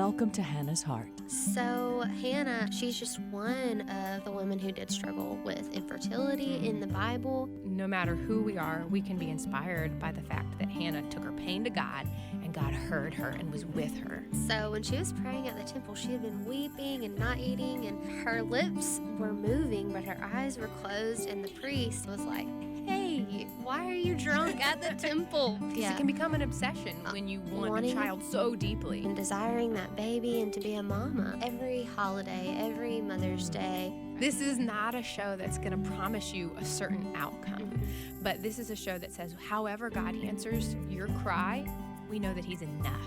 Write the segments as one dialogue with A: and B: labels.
A: Welcome to Hannah's Heart.
B: So Hannah, she's just one of the women who did struggle with infertility in the Bible.
C: No matter who we are, we can be inspired by the fact that Hannah took her pain to God, and God heard her and was with her.
B: So when she was praying at the temple, she had been weeping and not eating, and her lips were moving, but her eyes were closed, and the priest was like, "Hey, why are you drunk at the temple?"
C: It can become an obsession when you want a child so deeply.
B: And desiring that baby and to be a mama. Every holiday, every Mother's Day.
C: This is not a show that's going to promise you a certain outcome, but this is a show that says, however God answers your cry, we know that He's enough.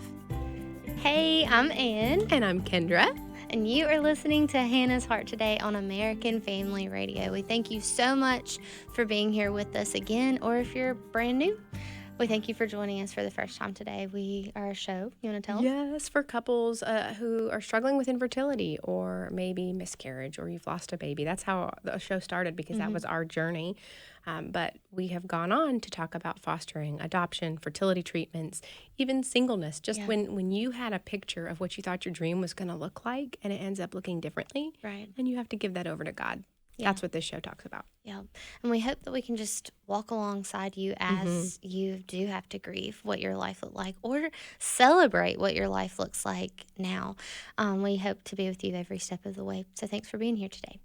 B: Hey, I'm Anne.
C: And I'm Kendra.
B: And you are listening to Hannah's Heart today on American Family Radio. We thank you so much for being here with us again, or if you're brand new, we thank you for joining us for the first time today. We are a show. You want to tell them?
C: Yes, for couples who are struggling with infertility or maybe miscarriage, or you've lost a baby. That's how the show started, because that was our journey. But we have gone on to talk about fostering, adoption, fertility treatments, even singleness. Just when you had a picture of what you thought your dream was going to look like and it ends up looking differently,
B: right?
C: And you have to give that over to God. Yeah. That's what this show talks about.
B: Yeah. And we hope that we can just walk alongside you as you do have to grieve what your life looked like, or celebrate what your life looks like now. We hope to be with you every step of the way. So thanks for being here today.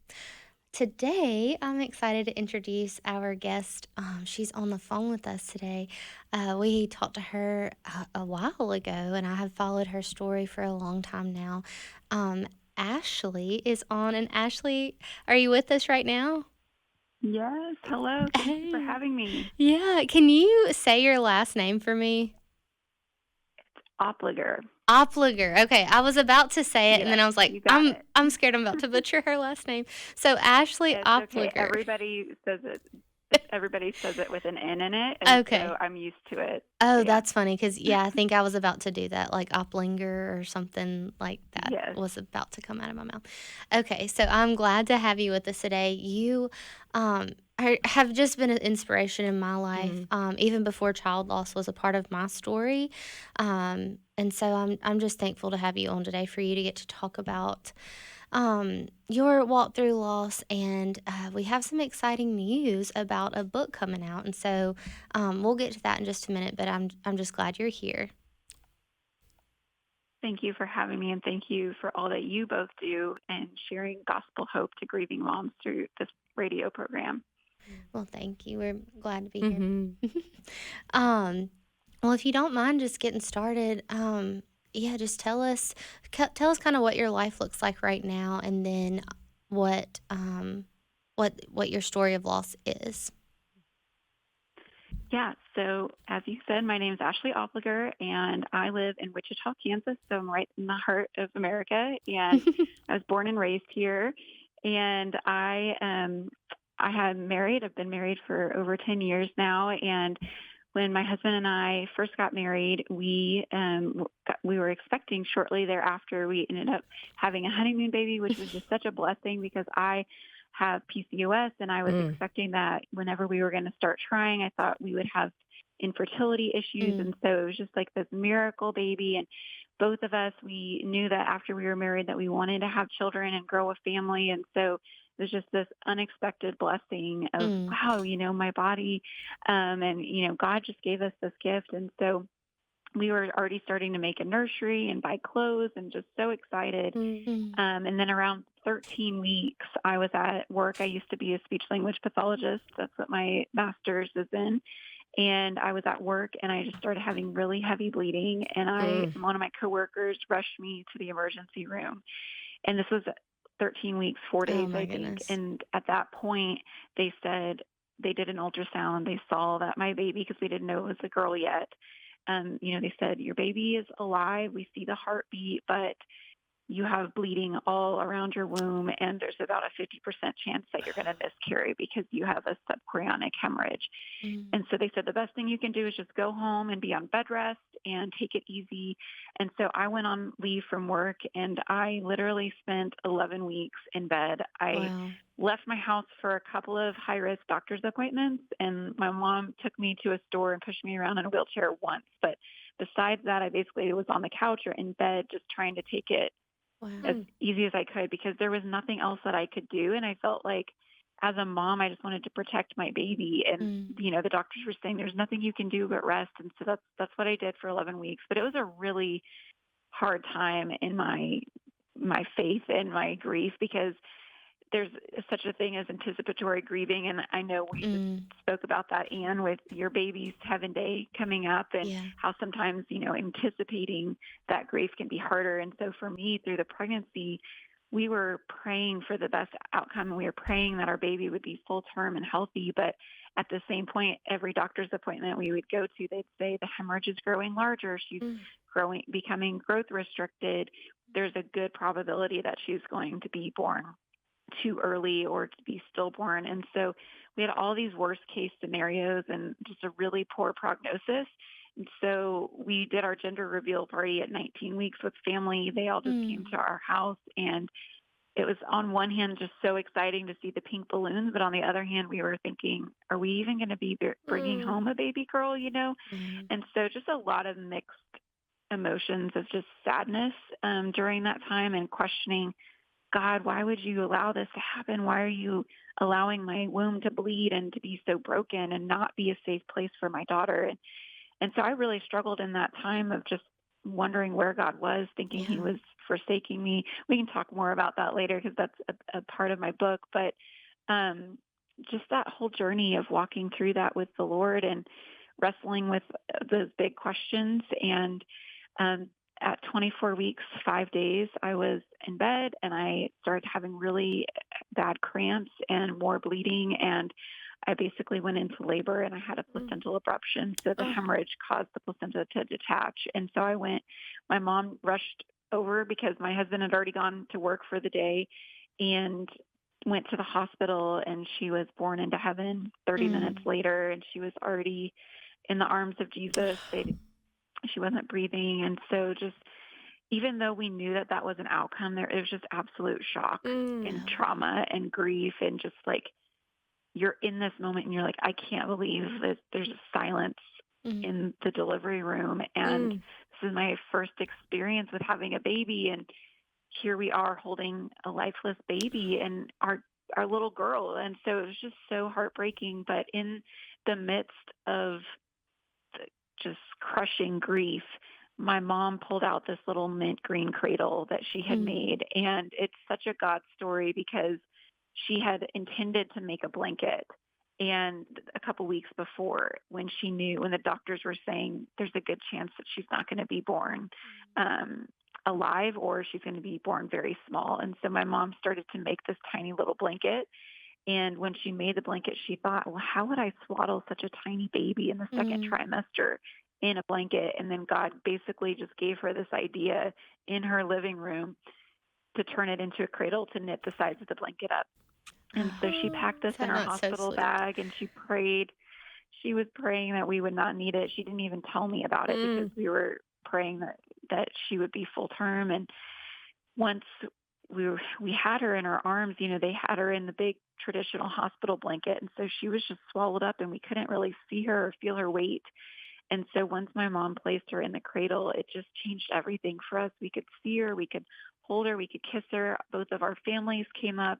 B: Today, I'm excited to introduce our guest. She's on the phone with us today. We talked to her a while ago, and I have followed her story for a long time now. Ashely is on, and Ashely, are you with us right now?
D: Yes, hello. Thank you for having me.
B: Yeah, can you say your last name for me?
D: It's Oliger.
B: Oliger. Okay, I was about to say it, and then I was like, I'm scared I'm about to butcher her last name. So Ashely Oliger.
D: Okay. Everybody says it with an N in it,
B: and
D: so I'm used to it.
B: Oh, that's funny, because, I think I was about to do that, like Oplinger or something like that was about to come out of my mouth. Okay, so I'm glad to have you with us today. You have just been an inspiration in my life, even before child loss was a part of my story. And so I'm just thankful to have you on today, for you to get to talk about your walk through loss, and we have some exciting news about a book coming out, and so we'll get to that in just a minute, but I'm just glad you're here.
D: Thank you for having me, and thank you for all that you both do and sharing gospel hope to grieving moms through this radio program.
B: Well, thank you. We're glad to be here. Well, if you don't mind just getting started, just tell us kind of what your life looks like right now, and then what your story of loss is.
D: Yeah, so as you said, my name is Ashely Oliger, and I live in Wichita, Kansas, so I'm right in the heart of America, and I was born and raised here, and I've been married for over 10 years now, and when my husband and I first got married, we were expecting shortly thereafter. We ended up having a honeymoon baby, which was just such a blessing, because I have PCOS, and I was expecting that whenever we were going to start trying, I thought we would have infertility issues. And so it was just like this miracle baby. And both of us, we knew that after we were married that we wanted to have children and grow a family. And so it was just this unexpected blessing of, wow, my body, and, God just gave us this gift. And so we were already starting to make a nursery and buy clothes and just so excited. And then around 13 weeks, I was at work. I used to be a speech language pathologist. That's what my master's is in. And I was at work, and I just started having really heavy bleeding. And one of my coworkers rushed me to the emergency room. And this was 13 weeks, 4 days, I think.
B: Goodness.
D: And at that point, they said they did an ultrasound. They saw that my baby, because we didn't know it was a girl yet, they said, your baby is alive. We see the heartbeat, but you have bleeding all around your womb, and there's about a 50% chance that you're going to miscarry because you have a subchorionic hemorrhage. And so they said the best thing you can do is just go home and be on bed rest and take it easy. And so I went on leave from work, and I literally spent 11 weeks in bed. I left my house for a couple of high-risk doctor's appointments, and my mom took me to a store and pushed me around in a wheelchair once. But besides that, I basically was on the couch or in bed just trying to take it as
B: Wow.
D: easy as I could because there was nothing else that I could do. And I felt like as a mom, I just wanted to protect my baby. And,
B: Mm.
D: the doctors were saying there's nothing you can do but rest. And so that's what I did for 11 weeks. But it was a really hard time in my faith and my grief because there's such a thing as anticipatory grieving. And I know we just
B: Mm.
D: spoke about that, Anne, with your baby's heaven day coming up and
B: Yeah.
D: how sometimes, anticipating that grief can be harder. And so for me, through the pregnancy, we were praying for the best outcome. And we were praying that our baby would be full term and healthy. But at the same point, every doctor's appointment we would go to, they'd say the hemorrhage is growing larger. She's
B: Mm.
D: becoming growth restricted. There's a good probability that she's going to be born too early or to be stillborn. And so we had all these worst case scenarios and just a really poor prognosis. And so we did our gender reveal party at 19 weeks with family. They all just came
B: Mm.
D: to our house, and it was on one hand just so exciting to see the pink balloons, but on the other hand, we were thinking, are we even going to be bringing
C: Mm.
D: home a baby girl,
B: Mm.
D: And so just a lot of mixed emotions of just sadness during that time and questioning, God, why would you allow this to happen? Why are you allowing my womb to bleed and to be so broken and not be a safe place for my daughter? And so I really struggled in that time of just wondering where God was, thinking he
B: Yeah.
D: was forsaking me. We can talk more about that later because that's a part of my book. But um, just that whole journey of walking through that with the Lord and wrestling with those big questions. And um, at 24 weeks, 5 days, I was in bed and I started having really bad cramps and more bleeding. And I basically went into labor and I had a
C: Mm.
D: placental abruption. So the
C: Oh.
D: hemorrhage caused the placenta to detach. And so my mom rushed over because my husband had already gone to work for the day and went to the hospital, and she was born into heaven 30 minutes
B: Mm.
D: later, and she was already in the arms of Jesus. She wasn't breathing. And so just even though we knew that that was an outcome, it was just absolute shock
C: Mm.
D: and
B: Yeah.
D: trauma and grief and just like you're in this moment and you're like, I can't believe that there's a silence
B: Mm.
D: in the delivery room. And
C: Mm.
D: this is my first experience with having a baby. And here we are holding a lifeless baby and our little girl. And so it was just so heartbreaking. But in the midst of just crushing grief, my mom pulled out this little mint green cradle that she had
B: Mm.
D: made. And it's such a God story because she had intended to make a blanket. And a couple weeks before, when the doctors were saying there's a good chance that she's not going to be born alive or she's going to be born very small. And so my mom started to make this tiny little blanket. And when she made the blanket, she thought, well, how would I swaddle such a tiny baby in the second
B: Mm.
D: trimester in a blanket? And then God basically just gave her this idea in her living room to turn it into a cradle to knit the sides of the blanket up. And so she
C: Oh.
D: packed this in her
B: That's so
D: hospital
B: sweet.
D: bag and she prayed. She was praying that we would not need it. She didn't even tell me about it because
C: Mm.
D: we were praying that she would be full term. And once we had her in our arms, they had her in the big traditional hospital blanket. And so she was just swallowed up and we couldn't really see her or feel her weight. And so once my mom placed her in the cradle, it just changed everything for us. We could see her, we could hold her, we could kiss her. Both of our families came up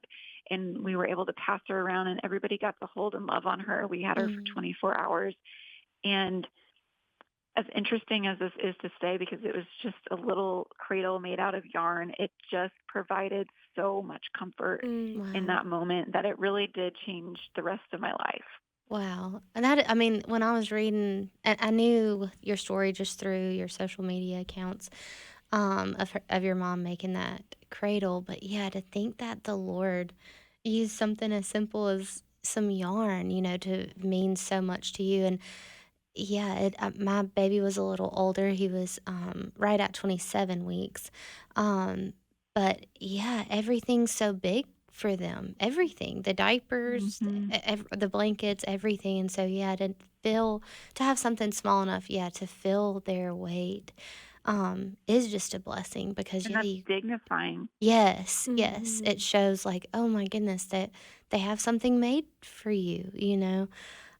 D: and we were able to pass her around and everybody got to hold and love on her. We had her for
B: Mm.
D: 24 hours. And as interesting as this is to say, because it was just a little cradle made out of yarn, it just provided so much comfort
C: Mm.
D: in
B: Wow.
D: that moment that it really did change the rest of my life.
B: Wow. And I mean, when I was reading, and I knew your story just through your social media accounts, of your mom making that cradle, but yeah, to think that the Lord used something as simple as some yarn, to mean so much to you. And yeah, my baby was a little older. He was right at 27 weeks. Um, but yeah, everything's so big for them. Everything, the diapers,
D: Hmm.
B: the blankets, everything. And so yeah, to have something small enough, yeah, to fill their weight, is just a blessing because
D: And
B: yeah,
D: that's dignifying.
B: yes, it
C: Mhm.
B: shows like, oh my goodness, that they have something made for you,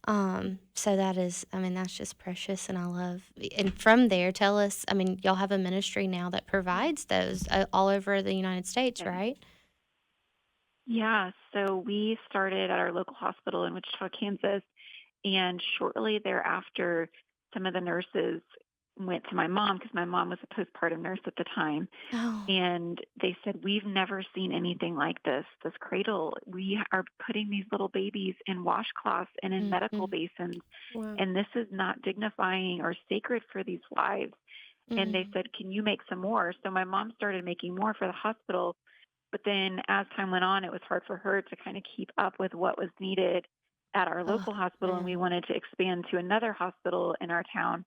B: So that is, I mean, that's just precious, and I love. And from there, tell us. I mean, y'all have a ministry now that provides those all over the United States,
D: Okay.
B: right?
D: Yeah, so we started at our local hospital in Wichita, Kansas, and shortly thereafter, some of the nurses went to my mom because my mom was a postpartum nurse at the time.
B: Oh.
D: And they said, we've never seen anything like this cradle. We are putting these little babies in washcloths and in medical
B: Mm-hmm.
D: basins,
C: Wow.
D: and this is not dignifying or sacred for these lives. And they
B: Mm-hmm.
D: said, can you make some more? So my mom started making more for the hospital. But then as time went on, it was hard for her to kind of keep up with what was needed at our
B: Oh
D: local hospital. And we
B: man.
D: wanted to expand to another hospital in our town.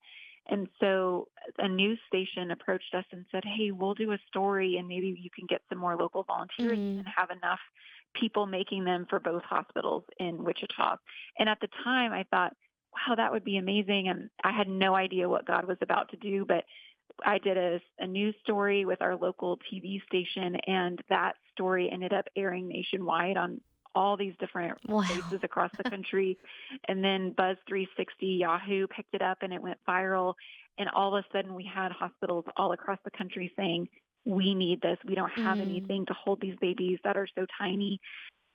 D: And so a news station approached us and said, hey, we'll do a story and maybe you can get some more local volunteers
B: Mm.
D: and have enough people making them for both hospitals in Wichita. And at the time, I thought, wow, that would be amazing. And I had no idea what God was about to do, but I did a news story with our local TV station, and that story ended up airing nationwide on all these different
B: Wow.
D: places across the country. And then Buzz 360 Yahoo picked it up and it went viral. And all of a sudden, we had hospitals all across the country saying, we need this. We don't have
B: Mm.
D: anything to hold these babies that are so tiny.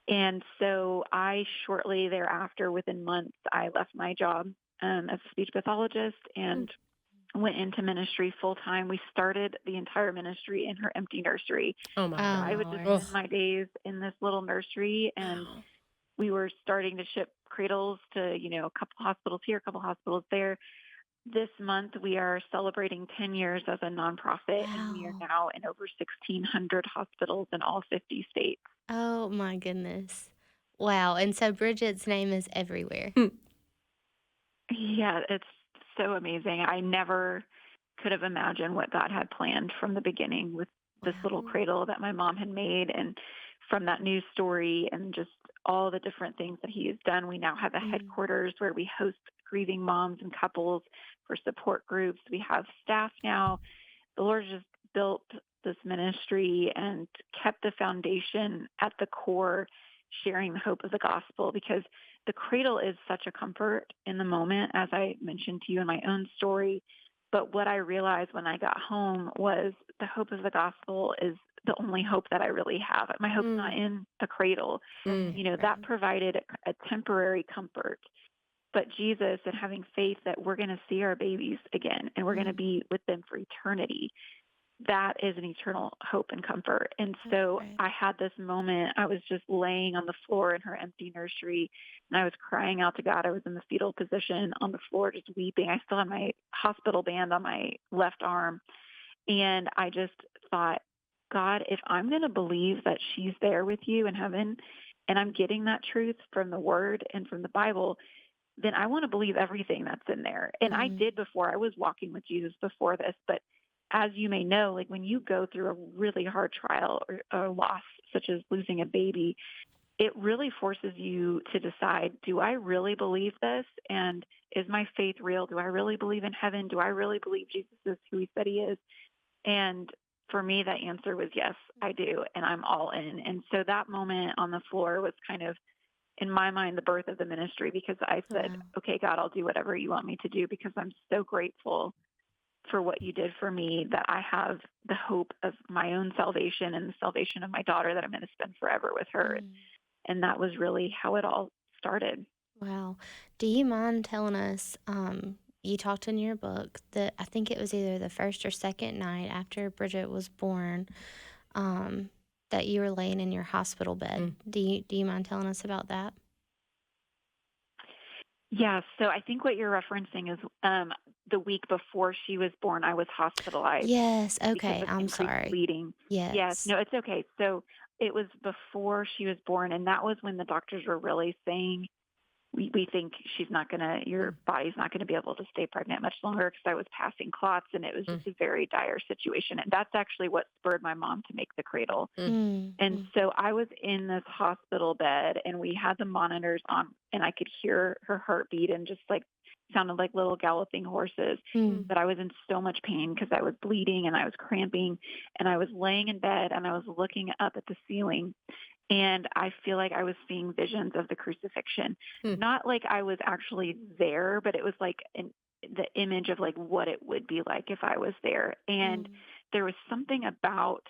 D: And so I shortly thereafter, within months, I left my job as a speech pathologist
C: Mm.
D: and went into ministry full time. We started the entire ministry in her empty nursery.
C: Oh my
D: So
B: Oh
D: I
C: goodness.
D: would just
B: Lord.
C: Ugh.
D: spend my days in this little nursery, and
C: Wow.
D: we were starting to ship cradles to, a couple hospitals here, a couple hospitals there. This month we are celebrating 10 years as a nonprofit, and we are
B: Wow.
D: now in over 1,600 hospitals in all 50 states.
B: Oh my goodness. Wow. And so Bridget's name is everywhere.
C: Mm.
D: Yeah, it's so amazing. I never could have imagined what God had planned from the beginning with this little
B: Wow.
D: cradle that my mom had made. And from that news story and just all the different things that he has done, we now have a
B: Mm.
D: headquarters where we host grieving moms and couples for support groups. We have staff now. The Lord just built this ministry and kept the foundation at the core, sharing the hope of the gospel, because the cradle is such a comfort in the moment, as I mentioned to you in my own story. But what I realized when I got home was the hope of the gospel is the only hope that I really have. My hope's not
C: Mm.
D: in the cradle.
C: Mm.
D: That
B: Right.
D: provided a temporary comfort. But Jesus, and having faith that we're going to see our babies again and we're going to
B: Mm.
D: be with them for eternity, that is an eternal hope and comfort. And
B: That's
D: so
B: right.
D: I had this moment. I was just laying on the floor in her empty nursery and I was crying out to God. I was in the fetal position on the floor, just weeping. I still had my hospital band on my left arm. And I just thought, God, if I'm going to believe that she's there with you in heaven and I'm getting that truth from the word and from the Bible, then I want to believe everything that's in there. And I
B: Mm.
D: did before. I was walking with Jesus before this, but as you may know, like when you go through a really hard trial or loss, such as losing a baby, it really forces you to decide, do I really believe this? And is my faith real? Do I really believe in heaven? Do I really believe Jesus is who he said he is? And for me, that answer was yes, I do. And I'm all in. And so that moment on the floor was kind of, in my mind, the birth of the ministry, because I said,
B: Wow.
D: okay, God, I'll do whatever you want me to do, because I'm so grateful for what you did for me, that I have the hope of my own salvation and the salvation of my daughter, that I'm going to spend forever with her.
B: Mm.
D: And that was really how it all started.
B: Wow. Do you mind telling us, you talked in your book that I think it was either the first or second night after Bridget was born, um, that you were laying in your hospital bed.
C: Mm.
B: Do you mind telling us about that?
D: Yeah, so I think what you're referencing is the week before she was born, I was hospitalized
B: Yes.
D: because
B: Okay.
D: of
B: I'm
D: increased
B: sorry.
D: bleeding. Yes,
B: Yes.
D: no, it's okay. So it was before she was born, and that was when the doctors were really saying, we think she's not going to, your
C: Mm.
D: body's not going to be able to stay pregnant much longer, because I was passing clots and it was
C: Mm.
D: just a very dire situation. And that's actually what spurred my mom to make the cradle.
C: Mm.
B: Mm.
D: And
B: Mm.
D: so I was in this hospital bed and we had the monitors on and I could hear her heartbeat and just like sounded like little galloping horses.
B: Mm.
D: But I was in so much pain because I was bleeding and I was cramping and I was laying in bed and I was looking up at the ceiling And I feel like I was seeing visions of the crucifixion. Not like I was actually there, but it was like the image of like what it would be like if I was there. And there was something about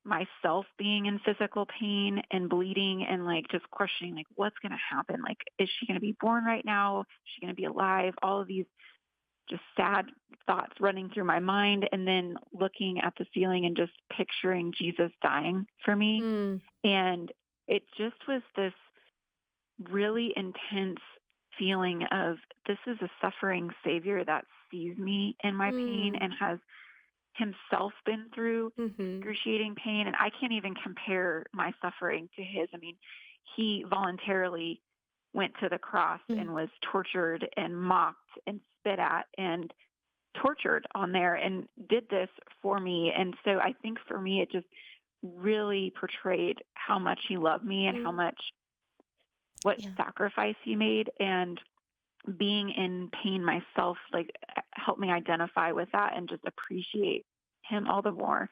D: myself being in physical pain and bleeding and like just questioning like what's going to happen. Like, is she going to be born right now? Is she going to be alive? All of these just sad thoughts running through my mind, and then looking at the ceiling and just picturing Jesus dying for me. And it just was this really intense feeling of, this is a suffering Savior that sees me in my pain and has himself been through excruciating pain. And I can't even compare my suffering to his. I mean, he voluntarily went to the cross and was tortured and mocked and spit at and tortured on there and did this for me. And so I think for me, it just really portrayed how much he loved me and how much, what sacrifice he made. And being in pain myself, like, helped me identify with that and just appreciate him all the more.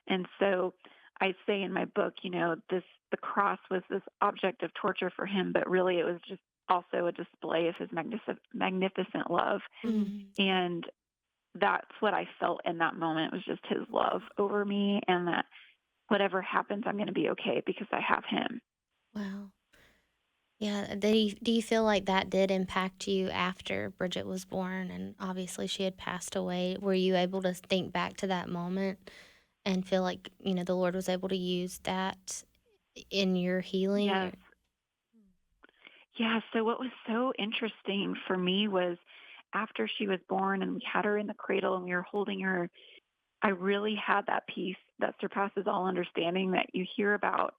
D: And so I say in my book, you know, the cross was this object of torture for him, but really it was just also a display of his magnificent love. And that's what I felt in that moment, was just his love over me, and that whatever happens, I'm going to be okay because I have him.
B: Wow. Yeah. Do you feel like that did impact you after Bridget was born and obviously she had passed away? Were you able to think back to that moment and feel like, you know, the Lord was able to use that in your healing?
D: Yes. Yeah. So what was so interesting for me was, after she was born and we had her in the cradle and we were holding her, I really had that peace that surpasses all understanding that you hear about.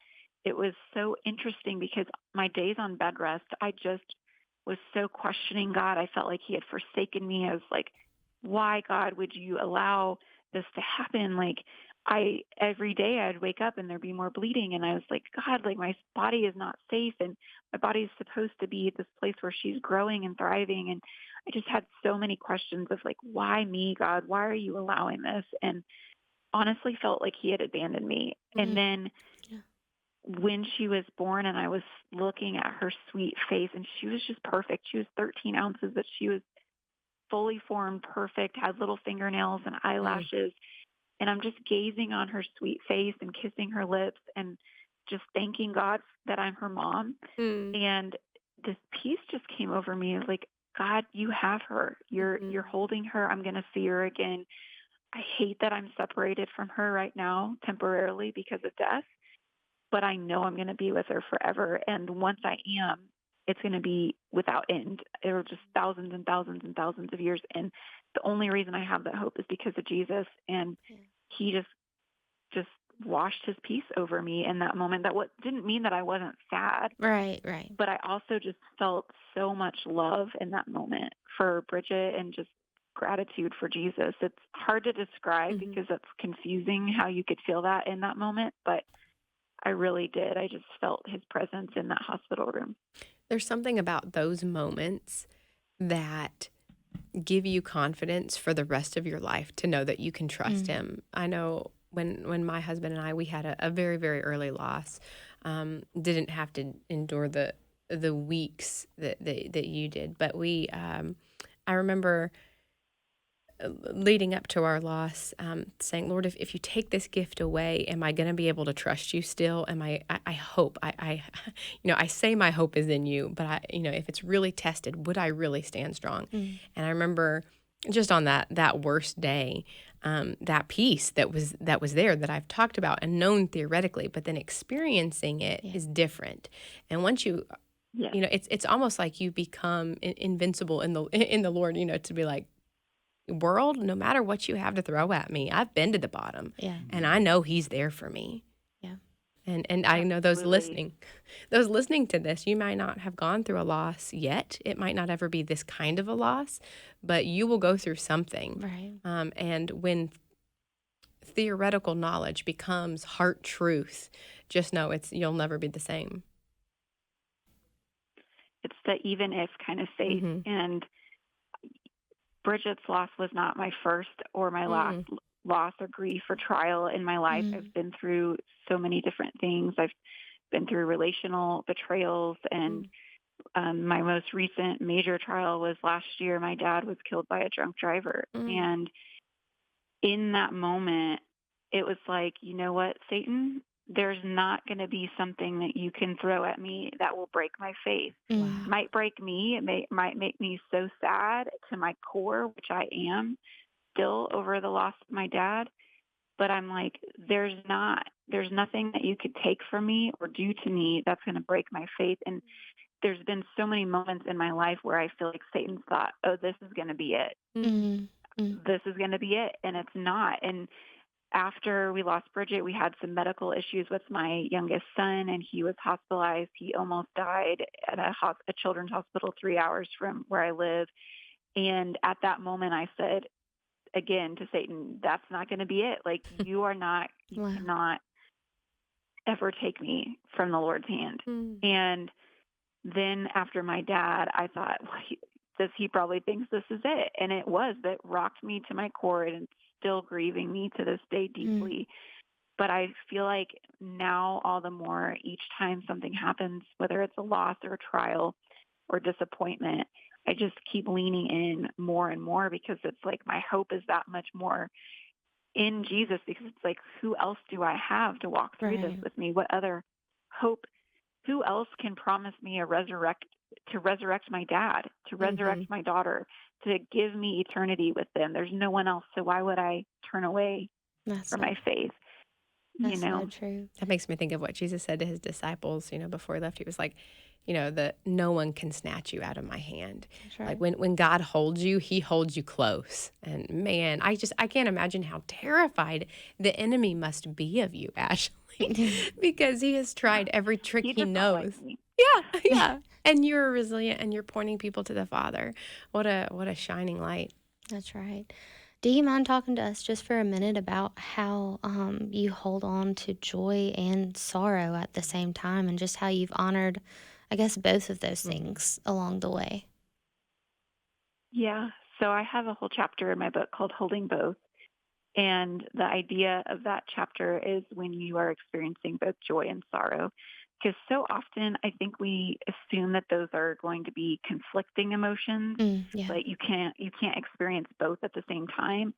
D: It was so interesting because my days on bed rest, I just was so questioning God. I felt like he had forsaken me. I was like, why, God, would you allow this to happen? Like, every day I'd wake up and there'd be more bleeding. And I was like, God, like, my body is not safe. And my body is supposed to be this place where she's growing and thriving. And I just had so many questions of like, why me, God? Why are you allowing this? And honestly felt like he had abandoned me. And then when she was born and I was looking at her sweet face, and she was just perfect. She was 13 ounces, but she was fully formed, perfect, had little fingernails and eyelashes. And I'm just gazing on her sweet face and kissing her lips and just thanking God that I'm her mom. And this peace just came over me. It was like, God, you have her. You're holding her. I'm going to see her again. I hate that I'm separated from her right now temporarily because of death, but I know I'm going to be with her forever. And once I am, it's going to be without end. It'll just thousands and thousands and thousands of years. And the only reason I have that hope is because of Jesus. And he just washed his peace over me in that moment. That didn't mean that I wasn't sad.
B: Right.
D: But I also just felt so much love in that moment for Bridget and just gratitude for Jesus. It's hard to describe because it's confusing how you could feel that in that moment, but I really did. I just felt his presence in that hospital room.
C: There's something about those moments that give you confidence for the rest of your life to know that you can trust him. I know when my husband and we had a very, very early loss, didn't have to endure the weeks that you did, but I remember leading up to our loss, saying, Lord, if you take this gift away, am I going to be able to trust you still? I hope, I say my hope is in you, but if it's really tested, would I really stand strong? And I remember just on that worst day, that peace that was there that I've talked about and known theoretically, but then experiencing it is different. And once you, it's almost like you become invincible in the Lord, to be like, world, no matter what you have to throw at me, I've been to the bottom, and I know he's there for me. And I know those listening to this, you might not have gone through a loss yet. It might not ever be this kind of a loss, but you will go through something.
B: Right.
C: And when theoretical knowledge becomes heart truth, just know you'll never be the same.
D: It's the even if kind of faith. And Bridget's loss was not my first or my last loss or grief or trial in my life. I've been through so many different things. I've been through relational betrayals, and my most recent major trial was last year. My dad was killed by a drunk driver. And in that moment, it was like, you know what, Satan? There's not going to be something that you can throw at me that will break my faith.
B: Wow.
D: Might break me. It might make me so sad to my core, which I am still over the loss of my dad. But I'm like, there's nothing that you could take from me or do to me that's going to break my faith. And there's been so many moments in my life where I feel like Satan's thought, oh, this is going to be it. This is going to be it. And it's not. And after we lost Bridget, we had some medical issues with my youngest son, and he was hospitalized. He almost died at a children's hospital 3 hours from where I live. And at that moment, I said again to Satan, that's not going to be it. Like, you cannot ever take me from the Lord's hand. And then after my dad, I thought, well, he probably thinks this is it. And it was. That rocked me to my core, and it's still grieving me to this day deeply. But I feel like now all the more, each time something happens, whether it's a loss or a trial or disappointment, I just keep leaning in more and more, because it's like my hope is that much more in Jesus, because it's like, who else do I have to walk through this with me? What other hope? Who else can promise me to resurrect my dad, to resurrect my daughter, to give me eternity with them? There's no one else. So why would I turn away from my faith?
B: That's so true.
C: That makes me think of what Jesus said to his disciples, before he left. He was like, no one can snatch you out of my hand. Like when God holds you, he holds you close. And man, I can't imagine how terrified the enemy must be of you, Ashely, because he has tried every trick he knows. Yeah. And you're resilient, and you're pointing people to the Father. What a shining light.
B: That's right. Do you mind talking to us just for a minute about how you hold on to joy and sorrow at the same time, and just how you've honored, I guess, both of those things along the way?
D: Yeah. So I have a whole chapter in my book called Holding Both. And the idea of that chapter is when you are experiencing both joy and sorrow. Because so often I think we assume that those are going to be conflicting emotions. Like you can't experience both at the same time.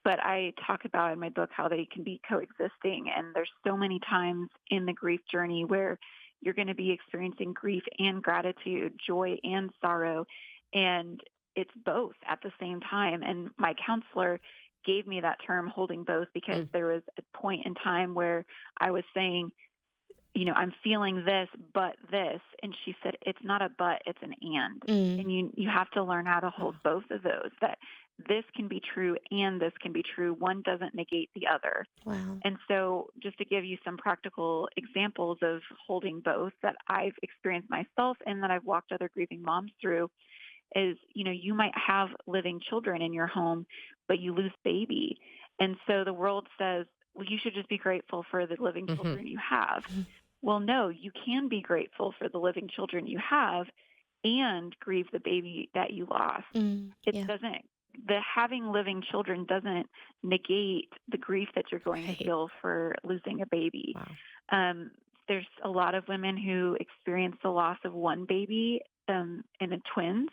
D: But I talk about in my book how they can be coexisting. And there's so many times in the grief journey where you're going to be experiencing grief and gratitude, joy and sorrow. And it's both at the same time. And my counselor gave me that term, holding both, because there was a point in time where I was saying, I'm feeling this, but this. And she said, it's not a but, it's an and. And you have to learn how to hold both of those, that this can be true and this can be true. One doesn't negate the other.
B: Wow.
D: And so just to give you some practical examples of holding both that I've experienced myself and that I've walked other grieving moms through is, you might have living children in your home, but you lose baby. And so the world says, well, you should just be grateful for the living children you have. Well, no, you can be grateful for the living children you have and grieve the baby that you lost. The having living children doesn't negate the grief that you're going to feel for losing a baby.
C: Wow.
D: There's a lot of women who experience the loss of one baby in the twins,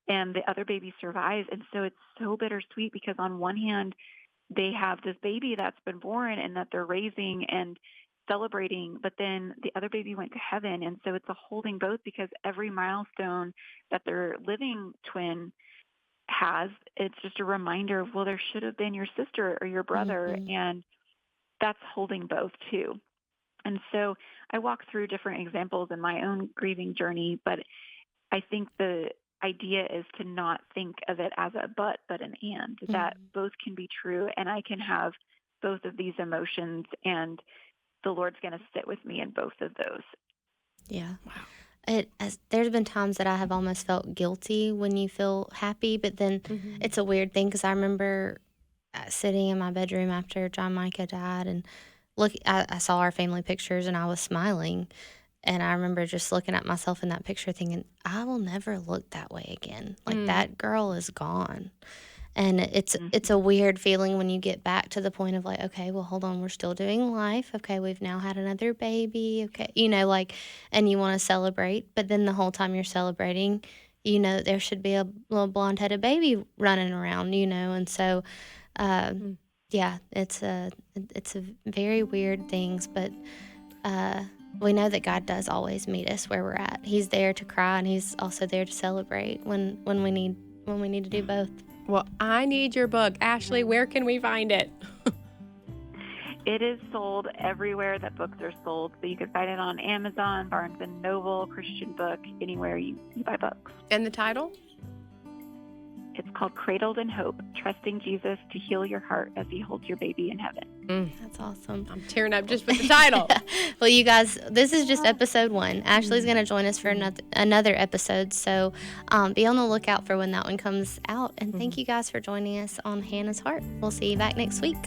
D: and the other baby survives. And so it's so bittersweet, because on one hand, they have this baby that's been born and that they're raising and celebrating, but then the other baby went to heaven. And so it's a holding both, because every milestone that their living twin has, it's just a reminder of, well, there should have been your sister or your brother. And that's holding both too. And so I walk through different examples in my own grieving journey, but I think the idea is to not think of it as a but an and, that both can be true, and I can have both of these emotions, and the Lord's going to sit with me in both of those.
B: Yeah. Wow. There's been times that I have almost felt guilty when you feel happy, but then it's a weird thing, because I remember sitting in my bedroom after John Micah died, and I saw our family pictures, and I was smiling. And I remember just looking at myself in that picture thinking, I will never look that way again. Like, that girl is gone. And it's a weird feeling when you get back to the point of like, okay, well, hold on, we're still doing life. Okay, we've now had another baby. Okay, like, and you want to celebrate, but then the whole time you're celebrating, there should be a little blonde-headed baby running around, and so, yeah, it's a very weird things, but we know that God does always meet us where we're at. He's there to cry, and He's also there to celebrate when we need to do both.
C: Well, I need your book. Ashely, where can we find it?
D: It is sold everywhere that books are sold. So you can find it on Amazon, Barnes & Noble, Christian Book, anywhere you buy books.
C: And the title?
D: It's called Cradled in Hope, Trusting Jesus to Heal Your Heart as He Holds Your Baby in Heaven.
B: That's awesome.
C: I'm tearing up just with the title.
B: Well, you guys, this is just episode 1. Ashely's going to join us for another episode, so be on the lookout for when that one comes out. And thank you guys for joining us on Hannah's Heart. We'll see you back next week.